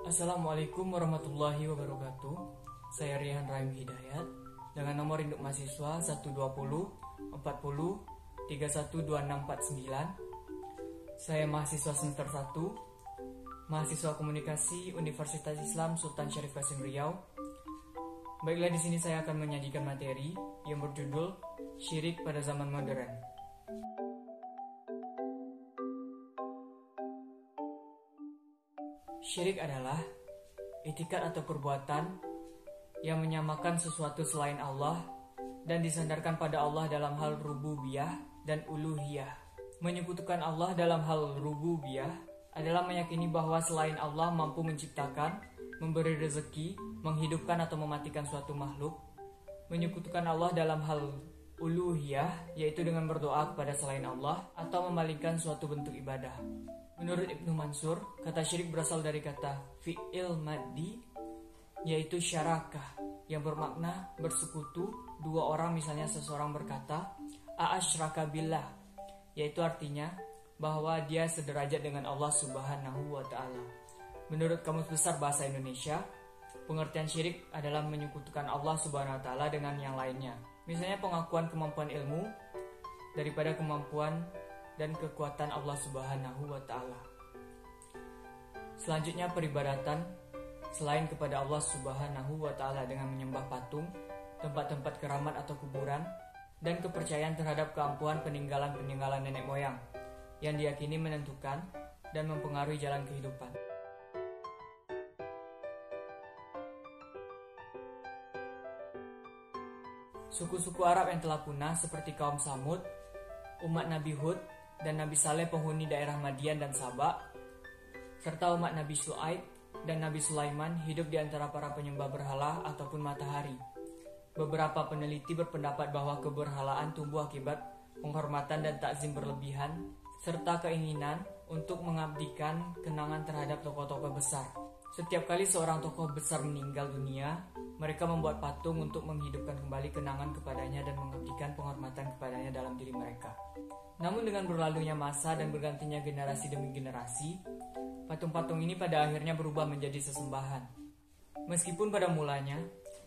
Assalamualaikum warahmatullahi wabarakatuh. Saya Rihan Rahim Hidayat dengan nomor induk mahasiswa 120 40 312649. Saya mahasiswa semester 1, mahasiswa komunikasi Universitas Islam Sultan Syarif Qasim Riau. Baiklah, di sini saya akan menyajikan materi yang berjudul Syirik pada Zaman Modern. Syirik adalah itikat atau perbuatan yang menyamakan sesuatu selain Allah dan disandarkan pada Allah dalam hal rububiyah dan uluhiyah. Menyekutukan Allah dalam hal rububiyah adalah meyakini bahwa selain Allah mampu menciptakan, memberi rezeki, menghidupkan atau mematikan suatu makhluk. Menyekutukan Allah dalam hal uluhiyah yaitu dengan berdoa kepada selain Allah atau memalingkan suatu bentuk ibadah. Menurut Ibnu Mansur, kata syirik berasal dari kata fi'il maddi, yaitu syarakah, yang bermakna bersekutu dua orang. Misalnya seseorang berkata a'asyraka billah, yaitu artinya bahwa dia sederajat dengan Allah Subhanahu wa ta'ala. Menurut Kamus Besar Bahasa Indonesia, pengertian syirik adalah menyekutukan Allah Subhanahu wa ta'ala dengan yang lainnya. Misalnya pengakuan kemampuan ilmu daripada kemampuan dan kekuatan Allah Subhanahu wa ta'ala. Selanjutnya peribadatan selain kepada Allah Subhanahu wa ta'ala dengan menyembah patung, tempat-tempat keramat atau kuburan, dan kepercayaan terhadap keampuhan peninggalan-peninggalan nenek moyang yang diyakini menentukan dan mempengaruhi jalan kehidupan. Suku-suku Arab yang telah punah seperti kaum Samud, umat Nabi Hud, dan Nabi Saleh penghuni daerah Madian dan Sabak, serta umat Nabi Syuaib dan Nabi Sulaiman hidup di antara para penyembah berhala ataupun matahari. Beberapa peneliti berpendapat bahwa keberhalaan tumbuh akibat penghormatan dan takzim berlebihan, serta keinginan untuk mengabdikan kenangan terhadap tokoh-tokoh besar. Setiap kali seorang tokoh besar meninggal dunia, mereka membuat patung untuk menghidupkan kembali kenangan kepadanya dan mengabdikan penghormatan kepadanya dalam diri mereka. Namun dengan berlalunya masa dan bergantinya generasi demi generasi, patung-patung ini pada akhirnya berubah menjadi sesembahan. Meskipun pada mulanya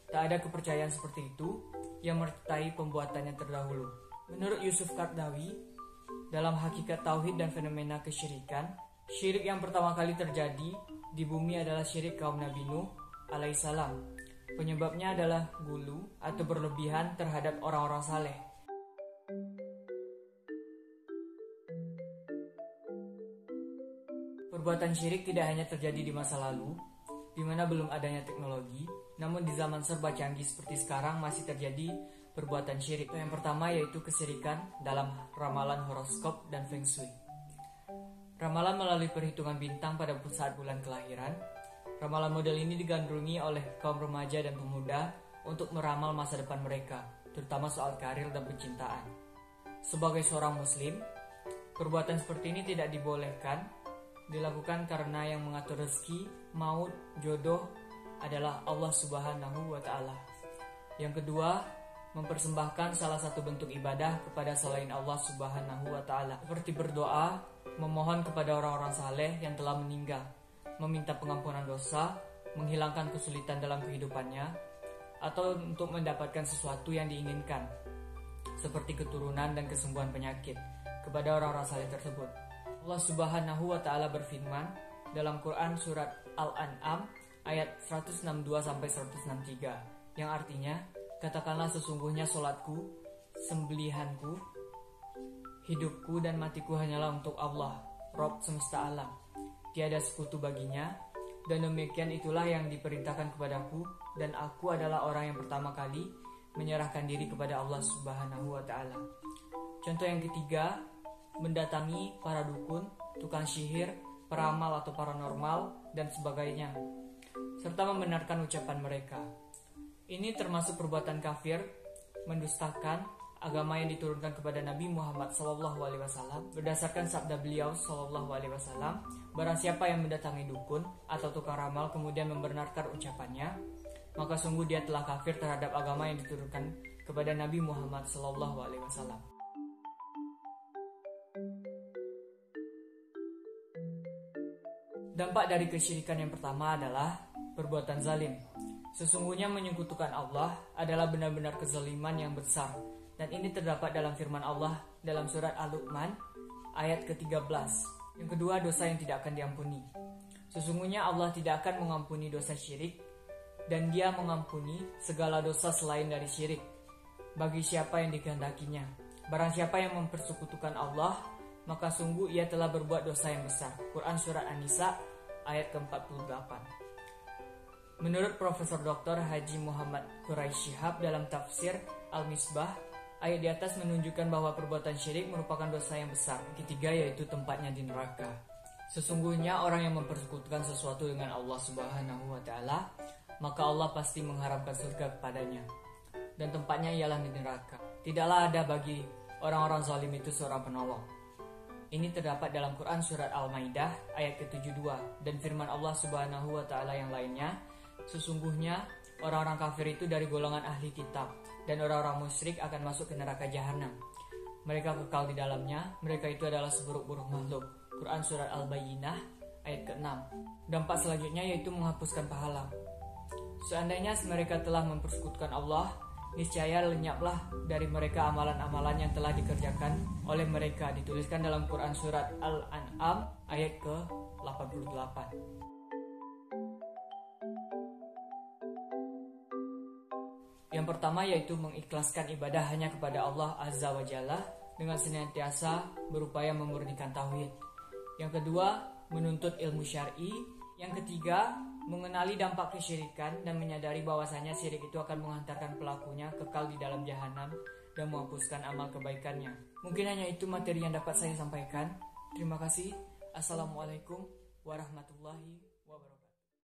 tak ada kepercayaan seperti itu yang menyertai pembuatannya terdahulu. Menurut Yusuf Qaradawi, dalam Hakikat Tauhid dan Fenomena Kesyirikan, syirik yang pertama kali terjadi di bumi adalah syirik kaum Nabi Nuh alaihissalam. Penyebabnya adalah gulu atau berlebihan terhadap orang-orang saleh. Perbuatan syirik tidak hanya terjadi di masa lalu, di mana belum adanya teknologi, namun di zaman serba canggih seperti sekarang masih terjadi perbuatan syirik. Yang pertama yaitu kesyirikan dalam ramalan horoskop dan feng shui. Ramalan melalui perhitungan bintang pada saat bulan kelahiran. Ramalan model ini digandrungi oleh kaum remaja dan pemuda untuk meramal masa depan mereka, terutama soal karir dan percintaan. Sebagai seorang muslim, perbuatan seperti ini tidak dibolehkan dilakukan karena yang mengatur rezeki, maut, jodoh adalah Allah Subhanahu wa ta'ala. Yang kedua, mempersembahkan salah satu bentuk ibadah kepada selain Allah Subhanahu wa ta'ala, seperti berdoa, memohon kepada orang-orang saleh yang telah meninggal, meminta pengampunan dosa, menghilangkan kesulitan dalam kehidupannya, atau untuk mendapatkan sesuatu yang diinginkan, seperti keturunan dan kesembuhan penyakit, kepada orang-orang saleh tersebut. Allah Subhanahu wa ta'ala berfirman dalam Quran surat Al-An'am ayat 162-163 yang artinya, katakanlah sesungguhnya solatku, sembelihanku, hidupku dan matiku hanyalah untuk Allah, Rabb semesta alam. Tiada sekutu baginya, dan demikian itulah yang diperintahkan kepadaku, dan aku adalah orang yang pertama kali menyerahkan diri kepada Allah Subhanahu wa ta'ala. Contoh yang ketiga, mendatangi para dukun, tukang sihir, peramal atau paranormal, dan sebagainya, serta membenarkan ucapan mereka. Ini termasuk perbuatan kafir, mendustakan agama yang diturunkan kepada Nabi Muhammad SAW. Berdasarkan sabda beliau SAW, barang siapa yang mendatangi dukun atau tukang ramal kemudian membenarkan ucapannya, maka sungguh dia telah kafir terhadap agama yang diturunkan kepada Nabi Muhammad SAW. Dampak dari kesyirikan yang pertama adalah perbuatan zalim. Sesungguhnya menyekutukan Allah adalah benar-benar kezaliman yang besar. Dan ini terdapat dalam firman Allah dalam surat Al-Luqman ayat ke-13. Yang kedua, dosa yang tidak akan diampuni. Sesungguhnya Allah tidak akan mengampuni dosa syirik, dan Dia mengampuni segala dosa selain dari syirik bagi siapa yang dikehendakinya. Barang siapa yang mempersekutukan Allah, maka sungguh ia telah berbuat dosa yang besar. Quran Surat An-Nisa ayat ke-48. Menurut Profesor Dr. Haji Muhammad Quraisy Shihab dalam tafsir Al-Misbah, ayat di atas menunjukkan bahwa perbuatan syirik merupakan dosa yang besar. Ketiga, yaitu tempatnya di neraka. Sesungguhnya orang yang mempersekutukan sesuatu dengan Allah Subhanahu wa Ta'ala, maka Allah pasti mengharapkan surga kepadanya, dan tempatnya ialah di neraka. Tidaklah ada bagi orang-orang zalim itu seorang penolong. Ini terdapat dalam Quran Surat Al-Maidah ayat ke-72 dan firman Allah Subhanahu wa Ta'ala yang lainnya, sesungguhnya orang-orang kafir itu dari golongan ahli kitab, dan orang-orang musyrik akan masuk ke neraka jahanam. Mereka kekal di dalamnya, mereka itu adalah seburuk-buruk makhluk. Quran Surat Al-Bayyinah ayat ke-6. Dampak selanjutnya yaitu menghapuskan pahala. Seandainya mereka telah mempersekutukan Allah, niscaya lenyaplah dari mereka amalan-amalan yang telah dikerjakan oleh mereka, dituliskan dalam Quran Surat Al-An'am ayat ke-88. Yang pertama yaitu mengikhlaskan ibadah hanya kepada Allah Azza wa Jalla dengan senantiasa berupaya memurnikan tauhid. Yang kedua, menuntut ilmu syar'i. Yang ketiga, mengenali dampak kesyirikan dan menyadari bahwasanya syirik itu akan menghantarkan pelakunya kekal di dalam jahanam dan menghapuskan amal kebaikannya. Mungkin hanya itu materi yang dapat saya sampaikan. Terima kasih. Assalamualaikum warahmatullahi wabarakatuh.